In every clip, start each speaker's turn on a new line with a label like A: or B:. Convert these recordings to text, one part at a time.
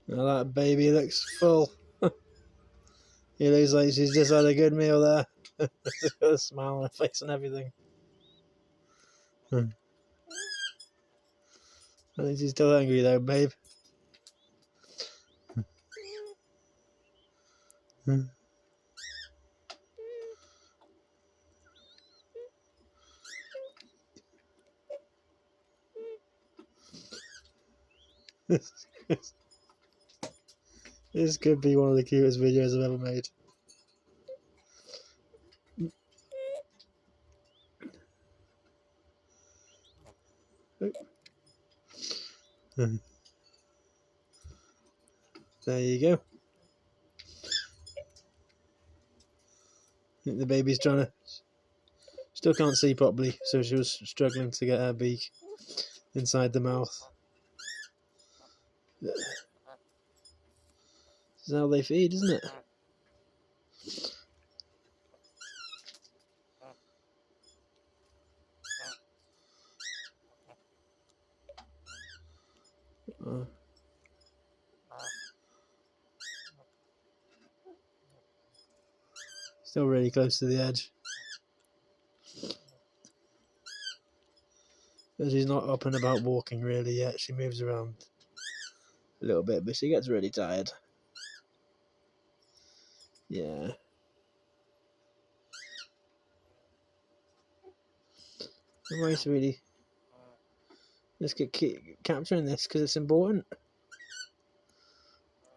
A: Now that baby looks full. He looks like she's just had a good meal there. She's got a smile on her face and everything. I think she's still hungry though, babe. This could be one of the cutest videos I've ever made. There you go. I think the baby's trying to... Still can't see properly, so she was struggling to get her beak inside the mouth. This is how they feed, isn't it? Still really close to the edge. But she's not up and about walking really yet. She moves around a little bit, but she gets really tired. Yeah. Why, sweetie? Let's keep capturing this because it's important.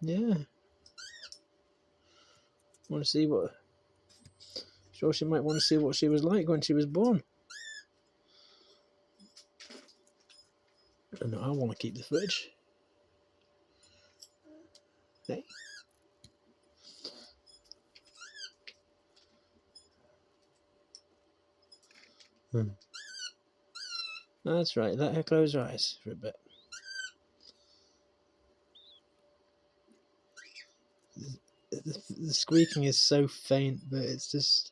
A: Yeah. Want to see what... Sure, she might want to see what she was like when she was born. And I want to keep the footage. Hey. That's right, let her close her eyes for a bit. The squeaking is so faint, but it's just...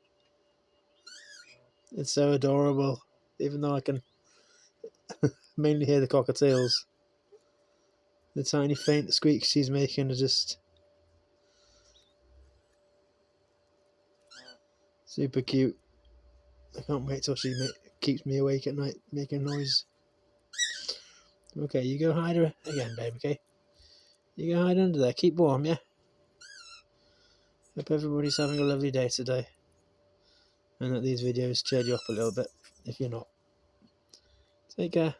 A: It's so adorable. Even though I can mainly hear the cockatiels. The tiny faint squeaks she's making are just... super cute. I can't wait till she keeps me awake at night making noise. Okay, you go hide her again, babe, okay? You go hide under there. Keep warm, yeah? Hope everybody's having a lovely day today. And that these videos cheered you up a little bit, if you're not. Take care.